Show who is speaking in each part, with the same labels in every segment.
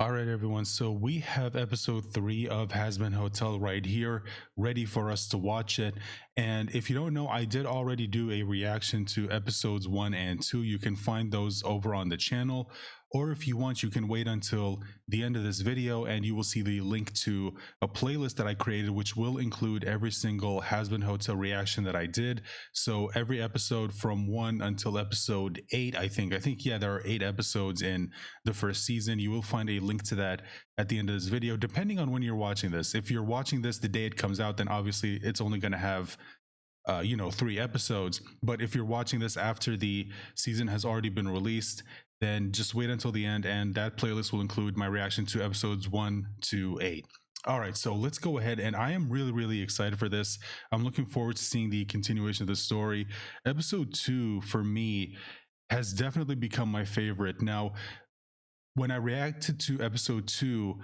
Speaker 1: All right, everyone. So we have episode 3 of Hazbin Hotel right here, ready for us to watch it. And if you don't know, I did already do a reaction to episodes 1 and 2. You can find those over on the channel. Or if you want, you can wait until the end of this video and you will see the link to a playlist that I created, which will include every single Hazbin Hotel reaction that I did. So every episode from 1 until episode 8, I think, yeah, there are 8 episodes in the first season. You will find a link to that at the end of this video, depending on when you're watching this. If you're watching this the day it comes out, then obviously it's only going to have 3 episodes. But if you're watching this after the season has already been released, then just wait until the end, and that playlist will include my reaction to episodes 1 to 8. All right, so let's go ahead, and I am really excited for this. I'm looking forward to seeing the continuation of the story. Episode 2 for me has definitely become my favorite. Now, when I reacted to episode 2,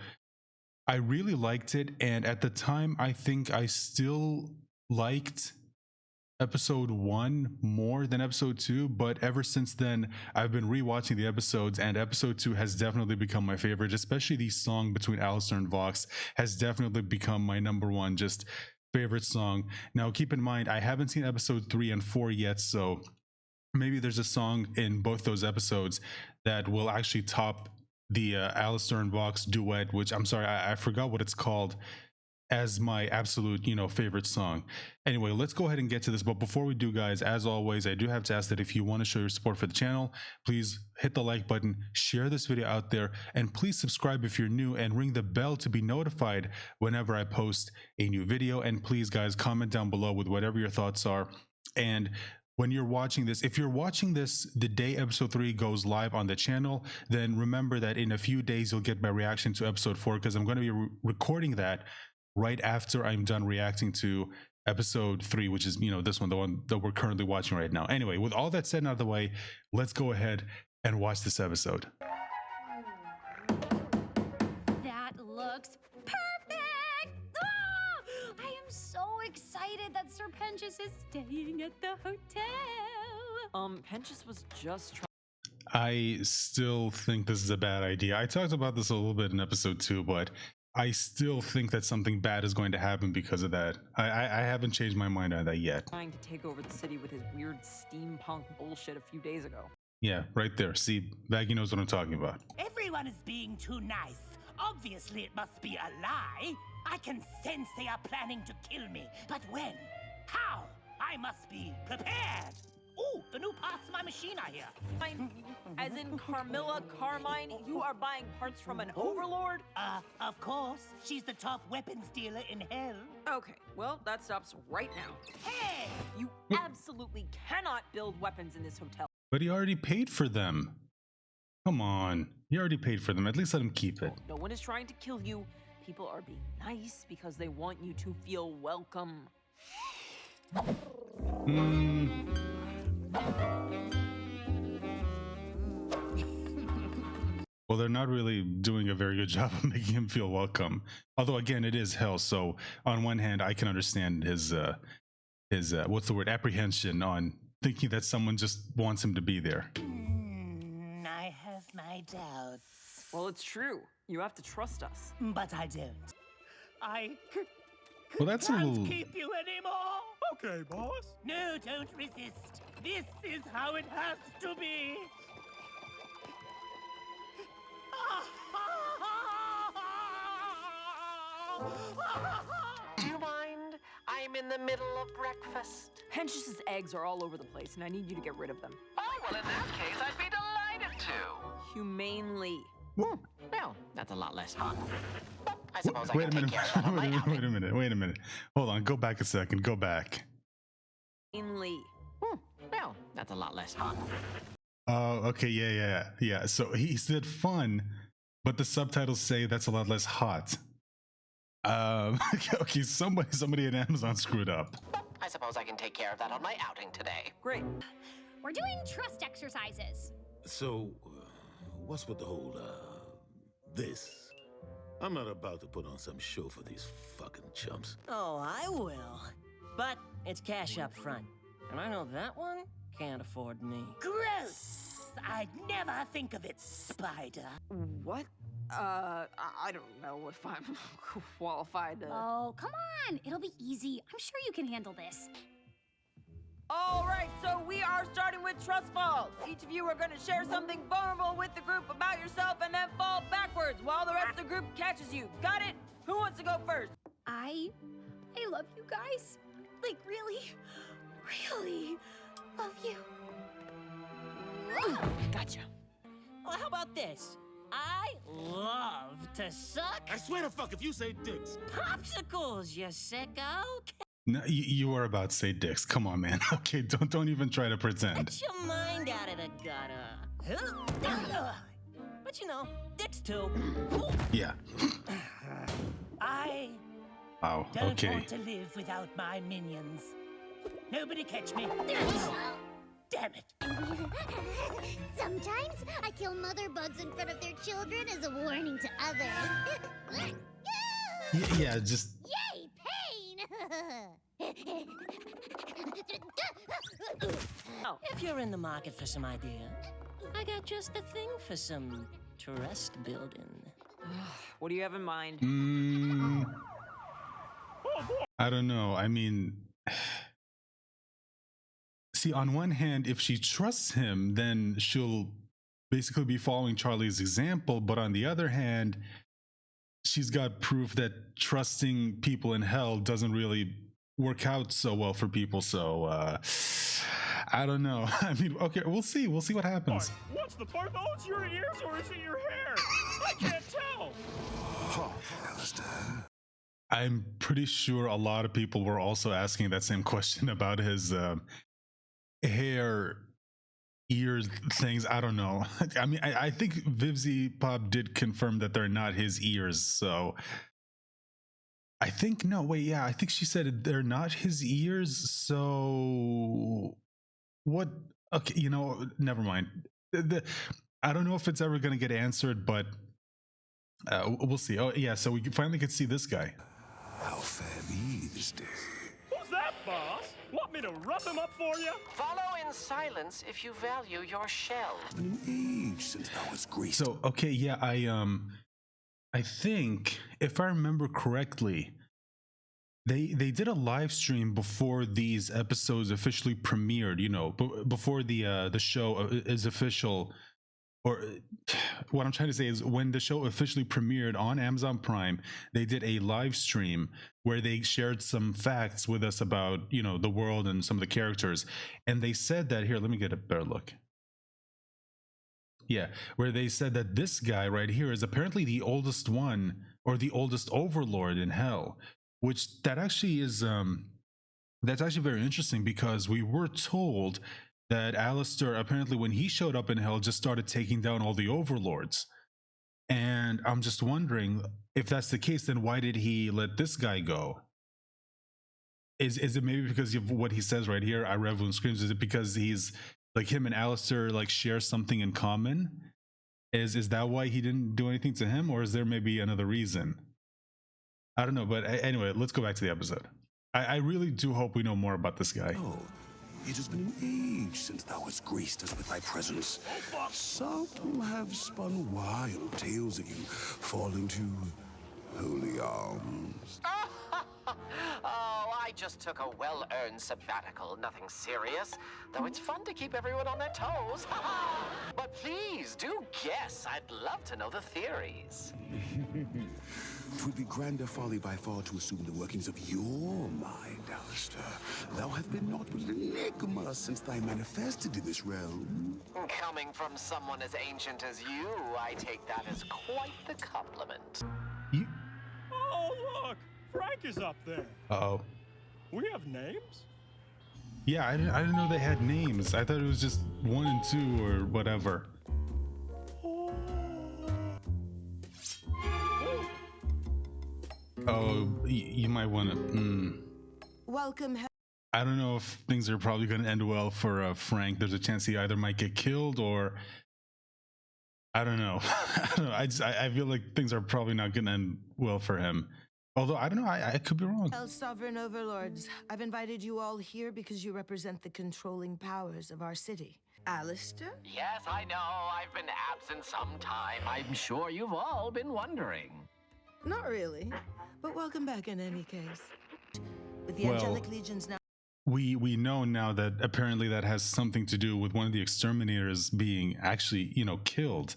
Speaker 1: I really liked it, and at the time I think I still liked episode 1 more than episode 2, but ever since then I've been rewatching the episodes, and episode 2 has definitely become my favorite. Especially the song between Alastor and Vox has definitely become my number one just favorite song. Now keep in mind, I haven't seen episode 3 and 4 yet, so maybe there's a song in both those episodes that will actually top the Alastor and Vox duet, which I'm sorry, I forgot what it's called, as my absolute favorite song. Anyway, let's go ahead and get to this. But before we do, guys, as always, I do have to ask that if you want to show your support for the channel, please hit the like button, share this video out there, and please subscribe if you're new, and ring the bell to be notified whenever I post a new video. And please, guys, comment down below with whatever your thoughts are. And when you're watching this, if you're watching this the day episode 3 goes live on the channel, then remember that in a few days you'll get my reaction to episode 4, because I'm going to be recording that right after I'm done reacting to episode 3, which is this one, the one that we're currently watching right now. Anyway, with all that said out of the way, let's go ahead and watch this episode.
Speaker 2: That looks perfect! Ah! I am so excited that Sir Pentious is staying at the hotel.
Speaker 3: Pentious was just trying.
Speaker 1: I still think this is a bad idea. I talked about this a little bit in episode 2, but I still think that something bad is going to happen because of that. I haven't changed my mind on that yet.
Speaker 3: Trying to take over the city with his weird steampunk bullshit a few days ago.
Speaker 1: Yeah, right there. See, Baggy knows what I'm talking about.
Speaker 4: Everyone is being too nice. Obviously, it must be a lie. I can sense they are planning to kill me. But when? How? I must be prepared. Ooh, the new parts to my machine are here.
Speaker 3: As in Carmilla Carmine, you are buying parts from an overlord?
Speaker 4: Of course. She's the top weapons dealer in hell.
Speaker 3: Okay, well, that stops right now.
Speaker 4: Hey!
Speaker 3: You absolutely cannot build weapons in this hotel.
Speaker 1: But he already paid for them. Come on. He already paid for them. At least let him keep it.
Speaker 3: No one is trying to kill you. People are being nice because they want you to feel welcome.
Speaker 1: Well, they're not really doing a very good job of making him feel welcome. Although, again, it is hell. So on one hand, I can understand his what's the word, apprehension on thinking that someone just wants him to be there.
Speaker 4: I have my doubts.
Speaker 3: Well, it's true. You have to trust us.
Speaker 4: But I don't. I
Speaker 1: Well, that's a
Speaker 4: can't
Speaker 1: little...
Speaker 4: keep you anymore. Okay, boss. No, don't resist. This is how it has to be.
Speaker 5: Do you mind? I'm in the middle of breakfast.
Speaker 3: Pentious's eggs are all over the place, and I need you to get rid of them.
Speaker 5: Oh, well, in that case, I'd be delighted to.
Speaker 3: Humanely.
Speaker 5: Well, that's a lot less fun. But I suppose I
Speaker 1: Wait a
Speaker 5: can
Speaker 1: minute.
Speaker 5: take care of that on my outing.
Speaker 1: Wait a minute. Hold on. Go back a second. Go back.
Speaker 3: Humanely.
Speaker 5: Well, that's a lot less fun.
Speaker 1: Oh, okay. Yeah. So he said fun, but the subtitles say that's a lot less hot. Okay, somebody at Amazon screwed up.
Speaker 5: But I suppose I can take care of that on my outing today.
Speaker 3: Great.
Speaker 2: We're doing trust exercises.
Speaker 6: So, what's with the whole, this? I'm not about to put on some show for these fucking chumps.
Speaker 7: Oh, I will. But it's cash up front. And I know that one can't afford me.
Speaker 4: Gross! I'd never think of it, Spider.
Speaker 3: What? I don't know if I'm qualified to...
Speaker 2: Oh, come on. It'll be easy. I'm sure you can handle this.
Speaker 3: All right, so we are starting with trust falls. Each of you are going to share something vulnerable with the group about yourself and then fall backwards while the rest of the group catches you. Got it? Who wants to go first?
Speaker 2: I love you guys. Like, really, really love you.
Speaker 3: Gotcha.
Speaker 7: Well, how about this? I love to suck
Speaker 6: I swear to fuck if you say dicks.
Speaker 7: popsicles, you sicko.
Speaker 1: No, you were about to say dicks. Come on, man. Okay, don't even try to pretend.
Speaker 7: Get your mind out of the gutter. But you know, dicks too.
Speaker 1: Yeah.
Speaker 4: I
Speaker 1: Wow.
Speaker 4: don't
Speaker 1: Okay.
Speaker 4: want to live without my minions. Nobody catch me. Damn it.
Speaker 8: Sometimes I kill mother bugs in front of their children as a warning to others.
Speaker 1: Yeah. Just
Speaker 8: Yay, pain!
Speaker 7: Oh, if you're in the market for some ideas, I got just the thing for some trust building.
Speaker 3: What do you have in mind?
Speaker 1: I don't know. I mean, see, on one hand, if she trusts him, then she'll basically be following Charlie's example. But on the other hand, she's got proof that trusting people in hell doesn't really work out so well for people. So I don't know. I mean, okay, we'll see. We'll see what happens.
Speaker 9: What's the part? Oh, it's your ears or is it your hair? I can't tell.
Speaker 6: Alastor.
Speaker 1: I'm pretty sure a lot of people were also asking that same question about his hair, ears, things. I don't know. I mean, I think vivziepop did confirm that they're not his ears. So I think, no, wait, yeah, I think she said they're not his ears. So what? Okay, you know, never mind. I don't know if it's ever going to get answered, but we'll see. Oh, yeah, so we finally could see this guy.
Speaker 6: How fare thee this day?
Speaker 9: Who's that, boss? Want me to rough him up for you?
Speaker 5: Follow in silence if you value your shell.
Speaker 6: An age since thou was graced.
Speaker 1: So okay, yeah, I think if I remember correctly, they did a live stream before these episodes officially premiered. You know, before the show is official. Or what I'm trying to say is when the show officially premiered on Amazon Prime, they did a live stream where they shared some facts with us about, you know, the world and some of the characters. And they said that, here, let me get a better look. Yeah, where they said that this guy right here is apparently the oldest one, or the oldest overlord in hell, which that actually is, that's actually very interesting, because we were told that Alastor, apparently when he showed up in hell, just started taking down all the overlords. And I'm just wondering, if that's the case, then why did he let this guy go? Is it maybe because of what he says right here, I revel and screams? Is it because he's like, him and Alastor like share something in common? Is that why he didn't do anything to him? Or is there maybe another reason? I don't know, but anyway, let's go back to the episode. I really do hope we know more about this guy.
Speaker 6: Oh, it has been an age since thou hast graced us with thy presence. Some have spun wild tales of you falling to holy arms.
Speaker 5: Oh, I just took a well-earned sabbatical. Nothing serious, though it's fun to keep everyone on their toes. But please do guess. I'd love to know the theories.
Speaker 6: 'Twould be grander folly by far to assume the workings of your mind, Alastor. Thou hast been naught but an enigma since thy manifested in this realm.
Speaker 5: Coming from someone as ancient as you, I take that as quite the compliment.
Speaker 1: You,
Speaker 9: Oh, look! Frank is up there.
Speaker 1: uh-oh.
Speaker 9: We have names?
Speaker 1: Yeah, I didn't know they had names. I thought it was just 1 and 2 or whatever. Oh, you might want to.
Speaker 10: Welcome.
Speaker 1: I don't know if things are probably going to end well for Frank. There's a chance he either might get killed or I don't know. I don't know. I feel like things are probably not going to end well for him. Although I don't know. I could be wrong.
Speaker 10: Sovereign Overlords, I've invited you all here because you represent the controlling powers of our city. Alastor?
Speaker 5: Yes, I know. I've been absent some time. I'm sure you've all been wondering.
Speaker 10: Not really, but welcome back in any case. With the
Speaker 1: Well,
Speaker 10: Angelic Legions now.
Speaker 1: We know now that apparently that has something to do with one of the exterminators being actually, killed.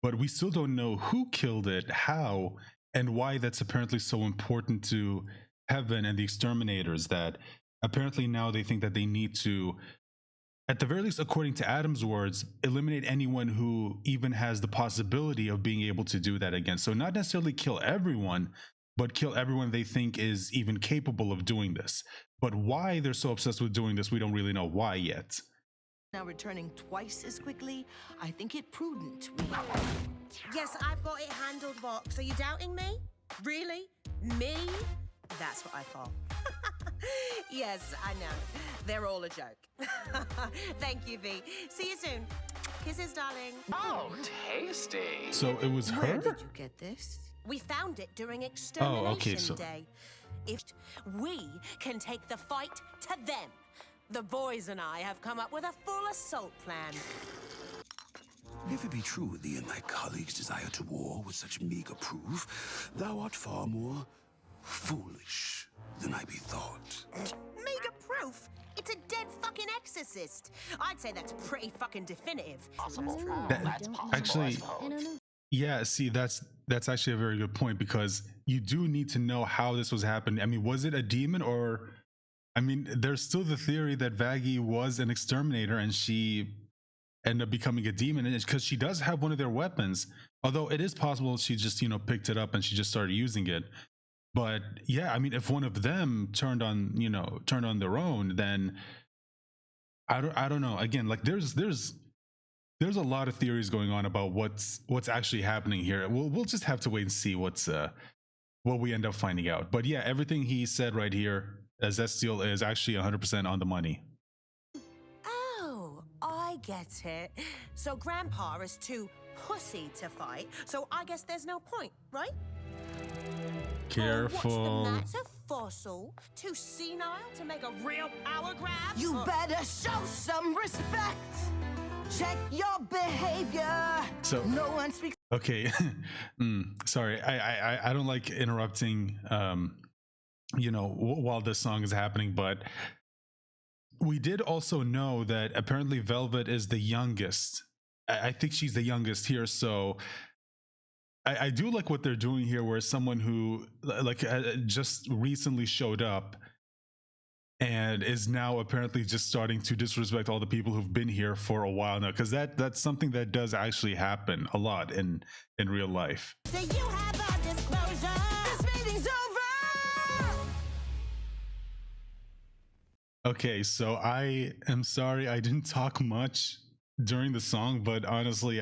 Speaker 1: But we still don't know who killed it, how, and why that's apparently so important to Heaven and the exterminators, that apparently now they think that they need to, at the very least, according to Adam's words, eliminate anyone who even has the possibility of being able to do that again. So not necessarily kill everyone, but kill everyone they think is even capable of doing this. But why they're so obsessed with doing this, we don't really know why yet.
Speaker 10: Now returning twice as quickly, I think it prudent we...
Speaker 7: Yes, I've got it handled, Vox. Are you doubting me? Really? Me? That's what I thought. Yes, I know. They're all a joke. Thank you, V. See you soon. Kisses, darling.
Speaker 5: Oh, tasty.
Speaker 1: So it was
Speaker 10: Where
Speaker 1: her?
Speaker 10: did you get this?
Speaker 7: We found it during Extermination
Speaker 1: so-
Speaker 7: Day. If we can take the fight to them, the boys and I have come up with a full assault plan.
Speaker 6: If it be true thee and thy colleagues desire to war with such meager proof, thou art far more foolish than I bethought.
Speaker 7: Mega proof? It's a dead fucking exorcist. I'd say that's pretty fucking definitive.
Speaker 5: Possible.
Speaker 1: That-
Speaker 5: That's possible,
Speaker 1: actually-
Speaker 5: I
Speaker 8: I
Speaker 5: suppose.
Speaker 8: don't know.
Speaker 1: Yeah, see, that's actually a very good point, because you do need to know how this was happening. I mean, was it a demon, or I mean, there's still the theory that Vaggie was an exterminator and she ended up becoming a demon, and because she does have one of their weapons, although it is possible she just picked it up and she just started using it. But yeah, I mean, if one of them turned on their own, then I don't know. Again, like there's a lot of theories going on about what's actually happening here. We'll just have to wait and see what we end up finding out. But yeah, everything he said right here, Zestial, is actually 100% on the money.
Speaker 7: Oh, I get it. So Grandpa is too pussy to fight, so I guess there's no point, right?
Speaker 1: Careful.
Speaker 7: Oh, what's the matter, Fossil? Too senile to make a real power grab?
Speaker 10: You
Speaker 7: Or-
Speaker 10: better show some respect. Check your behavior.
Speaker 1: So-
Speaker 10: no one speaks.
Speaker 1: Okay. Sorry, I don't like interrupting while this song is happening, but we did also know that apparently Velvet is the youngest. I think she's the youngest here, so I do like what they're doing here, where someone who just recently showed up and is now apparently just starting to disrespect all the people who've been here for a while now, because that's something that does actually happen a lot in real life.
Speaker 7: Do you have a disclosure?
Speaker 10: This meeting's over.
Speaker 1: Okay, so I am sorry I didn't talk much during the song, but honestly,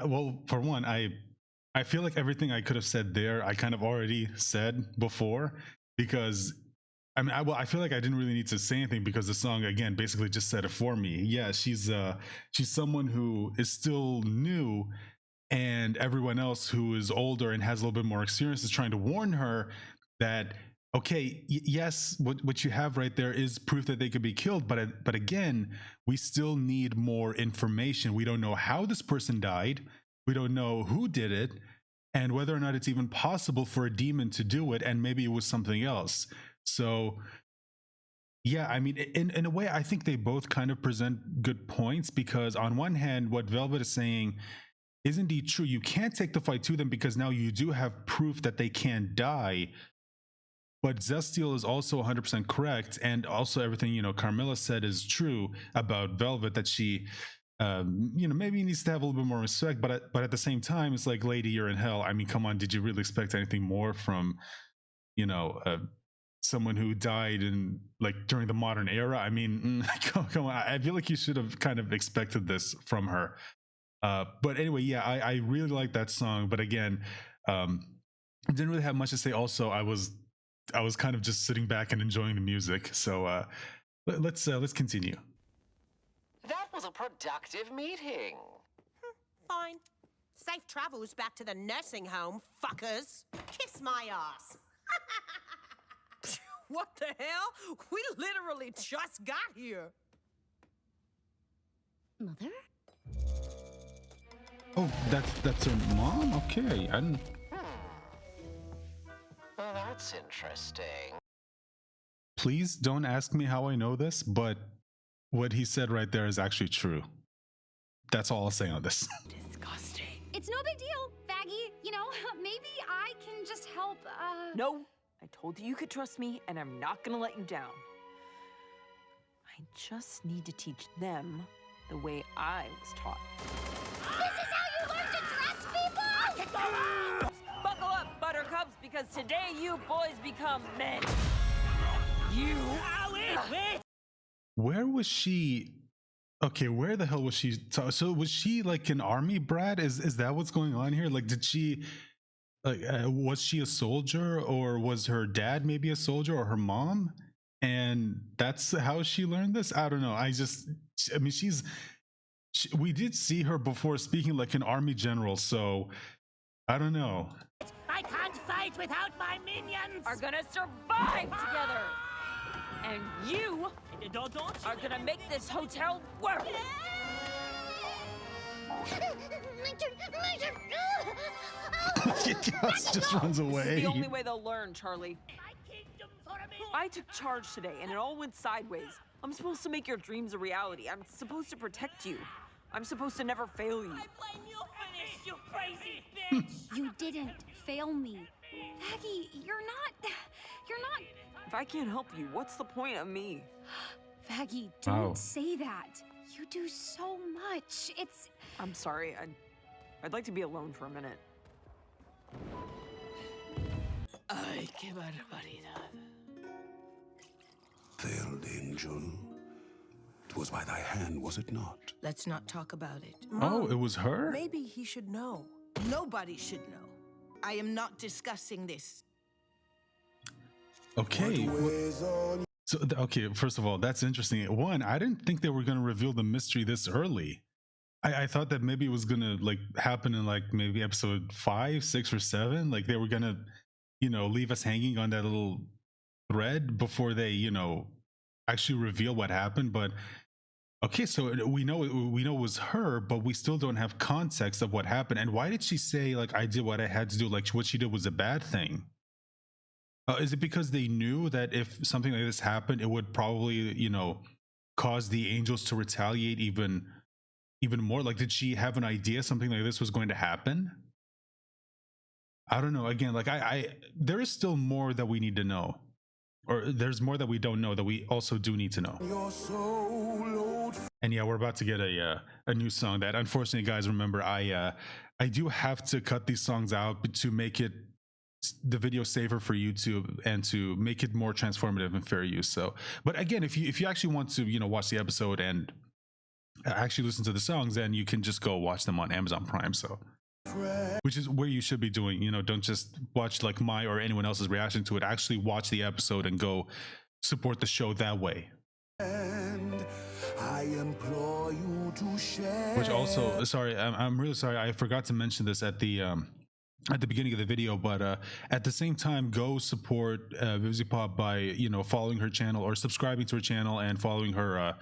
Speaker 1: well, for one, I feel like everything I could have said there, I kind of already said before, because I feel like I didn't really need to say anything, because the song again basically just said it for me. Yeah, she's someone who is still new, and everyone else who is older and has a little bit more experience is trying to warn her that, okay, yes, what you have right there is proof that they could be killed, but again, we still need more information. We don't know how this person died. We don't know who did it, and whether or not it's even possible for a demon to do it, and maybe it was something else. So yeah, I mean, in a way, I think they both kind of present good points, because on one hand, what Velvet is saying is indeed true. You can't take the fight to them because now you do have proof that they can die. But Zestial is also 100% correct, and also everything Carmilla said is true about Velvet, that she maybe needs to have a little bit more respect, but at the same time, it's like, lady, you're in hell. I mean, come on, did you really expect anything more from someone who died in during the modern era? I mean, come on, I feel like you should have kind of expected this from her. But anyway, yeah, I really like that song, but again, didn't really have much to say. Also, I was kind of just sitting back and enjoying the music. So let's continue.
Speaker 5: That was a productive meeting.
Speaker 7: Fine. Safe travels back to the nursing home, fuckers. Kiss my ass.
Speaker 10: What the hell? We literally just got here.
Speaker 8: Mother?
Speaker 1: Oh, that's her mom. Okay, I didn't.
Speaker 5: Well, that's interesting.
Speaker 1: Please don't ask me how I know this, but what he said right there is actually true. That's all I'll say on this.
Speaker 3: Disgusting.
Speaker 2: It's no big deal, Faggy. You know, maybe I can just help,
Speaker 3: No, I told you you could trust me, and I'm not gonna let you down. I just need to teach them the way I was taught.
Speaker 8: This is how you learn to trust people!
Speaker 3: Buckle up, buttercups, because today you boys become men. You.
Speaker 4: Wait!
Speaker 1: Where was she? Okay, where the hell was she? So was she like an army brat? Is that what's going on here? Like, did she? Like, was she a soldier, or was her dad maybe a soldier, or her mom? And that's how she learned this. I don't know. I mean, we did see her before speaking like an army general, so I don't know.
Speaker 4: I can't fight without my minions!
Speaker 3: Are gonna survive together. And you
Speaker 4: Don't
Speaker 3: are gonna make this hotel work.
Speaker 8: My turn! My turn!
Speaker 1: Just runs
Speaker 3: This
Speaker 1: away.
Speaker 3: is the only way they'll learn, Charlie.
Speaker 4: My kingdom for a minute!
Speaker 3: I took charge today, and it all went sideways. I'm supposed to make your dreams a reality. I'm supposed to protect you. I'm supposed to never fail you.
Speaker 4: I blame you for this, you crazy bitch!
Speaker 2: you didn't fail me. Faggy, you're not.
Speaker 3: If I can't help you, what's the point of me?
Speaker 2: Faggy, don't
Speaker 1: Wow.
Speaker 2: say that. You do so much. It's.
Speaker 3: I'm sorry. I'd like to be alone for a minute. Ay, qué barbaridad.
Speaker 6: Failed angel. It was by thy hand, was it not?
Speaker 10: Let's not talk about it.
Speaker 1: Oh, it was her?
Speaker 10: Maybe he should know. Nobody should know. I am not discussing this.
Speaker 1: Okay. So, okay, first of all, that's interesting. One, I didn't think they were going to reveal the mystery this early. I thought that maybe it was going to like happen in like maybe episode 5, 6, or 7. Like they were going to, leave us hanging on that little thread before they, actually reveal what happened. But okay, so we know it was her, but we still don't have context of what happened. And why did she say like I did what I had to do? Like what she did was a bad thing. Is it because they knew that if something like this happened, it would probably, cause the angels to retaliate even more? Like, did she have an idea something like this was going to happen? I don't know. Again, like there is still more that we need to know, or there's more that we don't know that we also do need to know. And yeah, we're about to get a new song that, unfortunately, guys, remember I do have to cut these songs out to make the video safer for YouTube and to make it more transformative and fair use. So, but again, if you actually want to, watch the episode and actually listen to the songs, then you can just go watch them on Amazon Prime. So, which is where you should be doing. Don't just watch like my or anyone else's reaction to it. Actually watch the episode and go support the show that way.
Speaker 6: And I implore you to share.
Speaker 1: Which also, sorry, I'm really sorry. I forgot to mention this at the beginning of the video, but at the same time, go support vivziepop by following her channel or subscribing to her channel and following her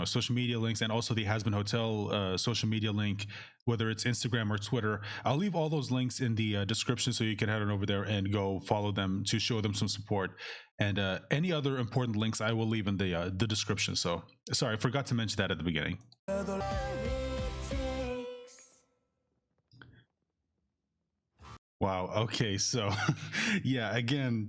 Speaker 1: social media links, and also the Hazbin Hotel social media link, whether it's Instagram or Twitter. I'll leave all those links in the description so you can head on over there and go follow them to show them some support. And any other important links I will leave in the description. So sorry, I forgot to mention that at the beginning. Wow. Okay. So yeah, again,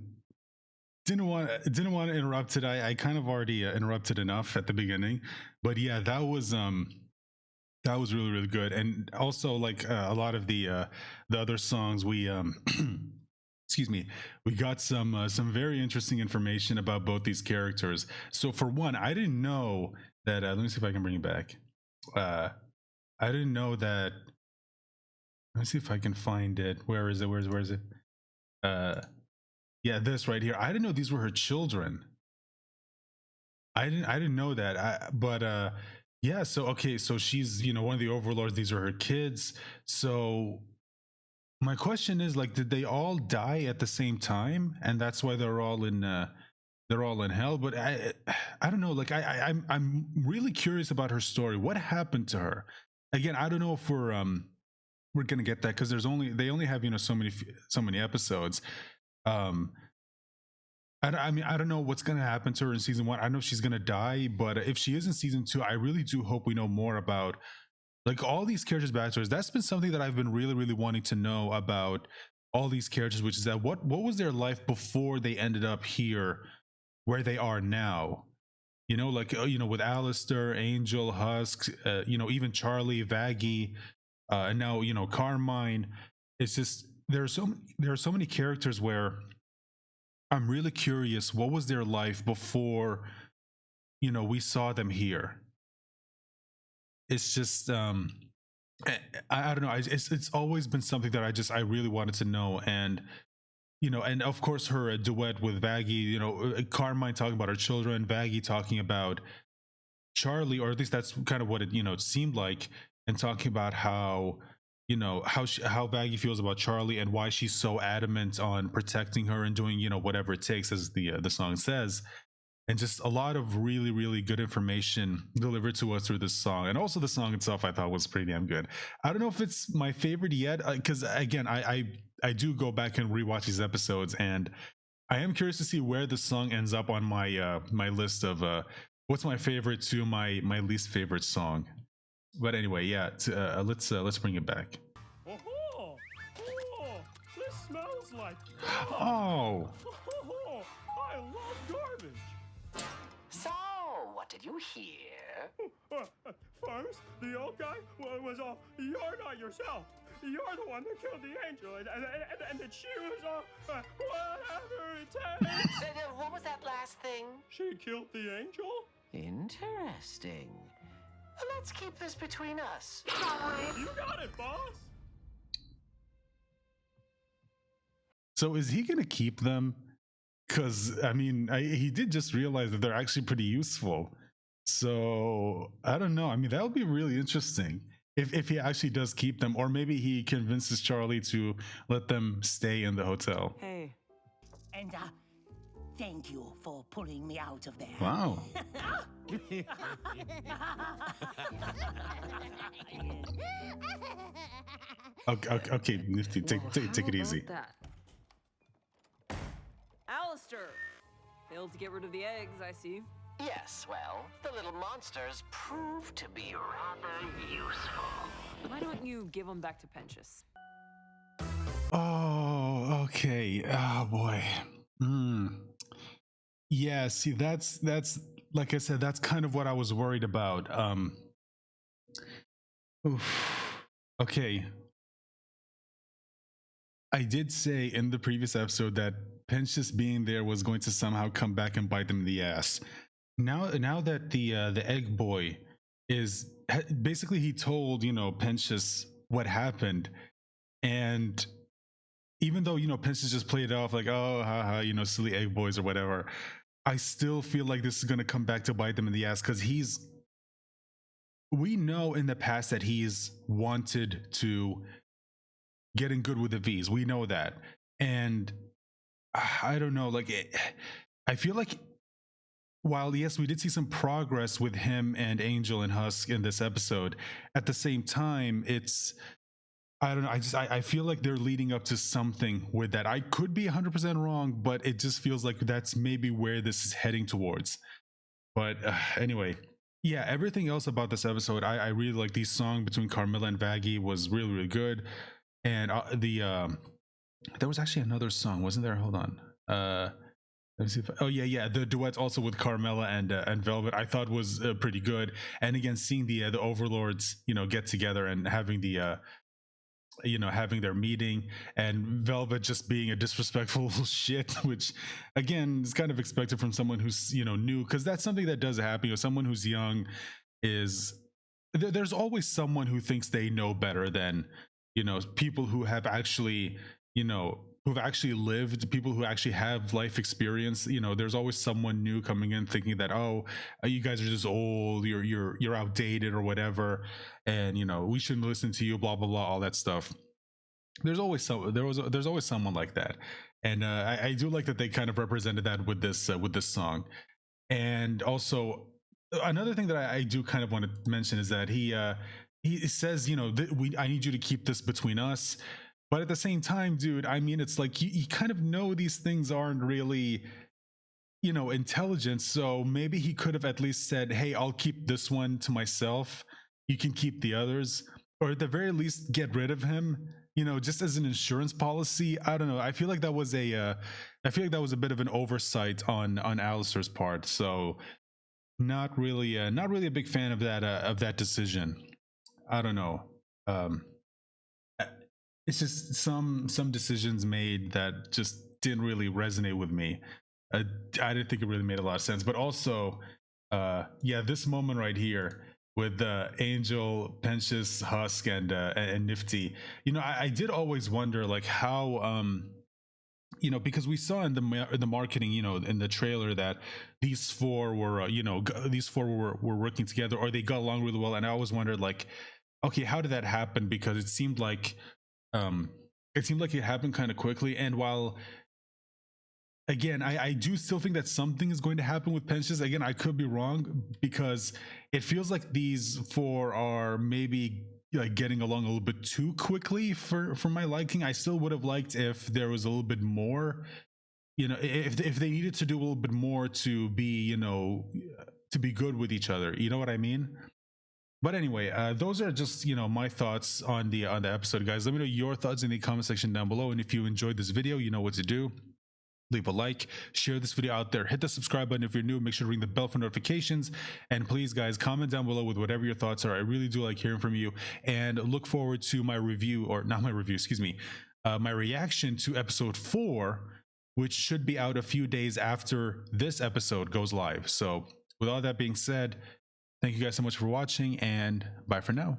Speaker 1: didn't want to interrupt it. I kind of already interrupted enough at the beginning, but yeah, that was really, really good. And also like a lot of the other songs we excuse me, we got some very interesting information about both these characters. So for one, I didn't know that let me see if I can bring it back. I didn't know that. Let me see if I can find it. Where is it? Where is it? Yeah, this right here. I didn't know these were her children. I didn't know that. But yeah, so okay, so she's, one of the overlords. These are her kids. So my question is, like, did they all die at the same time? And that's why they're all in they're all in hell. But I don't know. Like I'm really curious about her story. What happened to her? Again, I don't know if we're gonna get that because they only have so many episodes. I mean, I don't know what's gonna happen to her in season 1. I know she's gonna die, but if she is in season 2, I really do hope we know more about like all these characters' backstories. That's been something that I've been really, really wanting to know about all these characters, which is that what was their life before they ended up here, where they are now. Like with Alastor, Angel, Husk, even Charlie, Vaggie, and now Carmine. It's just there are so many characters where I'm really curious what was their life before we saw them here. It's just I don't know. It's always been something that I really wanted to know. And and of course her duet with Vaggie, Carmine talking about her children, Vaggie talking about Charlie, or at least that's kind of what it seemed like, and talking about how how Vaggie feels about Charlie and why she's so adamant on protecting her and doing whatever it takes, as the song says. And just a lot of really, really good information delivered to us through this song. And also the song itself I thought was pretty damn good. I don't know if it's my favorite yet, because again, I do go back and rewatch these episodes, and I am curious to see where the song ends up on my my list of what's my favorite to my least favorite song. But anyway, yeah, let's bring it back.
Speaker 9: Oh, this smells like.
Speaker 1: Oh.
Speaker 9: I love garbage.
Speaker 5: So, what did you hear?
Speaker 9: First, the old guy was all, "You're not yourself. You're the one that killed the angel," and then she was all, "Whatever it takes."
Speaker 5: What was that last thing?
Speaker 9: She killed the angel?
Speaker 5: Interesting. Let's keep this between us.
Speaker 9: You got it, boss.
Speaker 1: So is he gonna keep them? Because I mean, he did just realize that they're actually pretty useful. So I don't know. I mean, that would be really interesting if he actually does keep them, or maybe he convinces Charlie to let them stay in the hotel.
Speaker 10: Hey.
Speaker 4: And thank you for pulling me out of there.
Speaker 1: Wow. Okay, Nifty, take it easy.
Speaker 10: Alastor, failed to get rid of the eggs, I see.
Speaker 5: Yes, well, the little monsters proved to be rather useful.
Speaker 10: Why don't you give them back to Penchus?
Speaker 1: Oh, okay. Oh boy. Yeah, see, that's like I said, that's kind of what I was worried about. Okay. I did say in the previous episode that Penchus being there was going to somehow come back and bite them in the ass. Now that the Eggbois is basically, he told Penchus what happened, and even though Penchus just played it off like, oh haha, silly Eggbois or whatever, I still feel like this is going to come back to bite them in the ass, because we know in the past that he's wanted to get in good with the V's. We know that. And I don't know, like, I feel like while yes, we did see some progress with him and Angel and Husk in this episode, at the same time, I don't know, I feel like they're leading up to something with that. I could be 100% wrong, but it just feels like that's maybe where this is heading towards. But anyway, yeah, everything else about this episode, I really like. The song between Carmilla and Vaggie was really, really good. And there was actually another song, wasn't there? Hold on. Let me see if the duet also with Carmilla and Velvet, I thought was pretty good. And again, seeing the Overlords get together and having the having their meeting, and Velvet just being a disrespectful shit, which again is kind of expected from someone who's new, because that's something that does happen. Someone who's young is there's always someone who thinks they know better than people who have actually who've actually lived, people who actually have life experience. There's always someone new coming in thinking that, oh, you guys are just old, you're outdated or whatever, and we shouldn't listen to you, blah blah blah, all that stuff. there's always someone like that, and I do like that they kind of represented that with this song. And also another thing that I do kind of want to mention is that he says, you know, I need you to keep this between us, but at the same time, dude, I mean, it's like you kind of know these things aren't really, you know, intelligent. So maybe he could have at least said, hey, I'll keep this one to myself, you can keep the others, or at the very least get rid of him, you know, just as an insurance policy. I don't know, I feel like that was I feel like that was a bit of an oversight on Alistair's part. So not really a big fan of that decision. I don't know. um it's just some decisions made that just didn't really resonate with me. I didn't think it really made a lot of sense. But also, yeah, this moment right here with Angel, Pensius, Husk, and Nifty. You know, I did always wonder like how you know, because we saw in the marketing, you know, in the trailer that these four were you know, these four were working together, or they got along really well. And I always wondered like, okay, how did that happen? Because um it seemed like it happened kind of quickly. And while again, I do still think that something is going to happen with Pensius. Again, I could be wrong, because it feels like these four are maybe like getting along a little bit too quickly for my liking. I still would have liked if there was a little bit more, you know, if they needed to do a little bit more to be, you know, to be good with each other, you know what I mean? But anyway, those are just, you know, my thoughts on the episode, guys. Let me know your thoughts in the comment section down below, and if you enjoyed this video, you know what to do. Leave a like, share this video out there, hit the subscribe button if you're new, make sure to ring the bell for notifications, and please guys, comment down below with whatever your thoughts are. I really do like hearing from you, and look forward to my review, or not my review, excuse me, my reaction to episode 4, which should be out a few days after this episode goes live. So with all that being said, thank you guys so much for watching, and bye for now.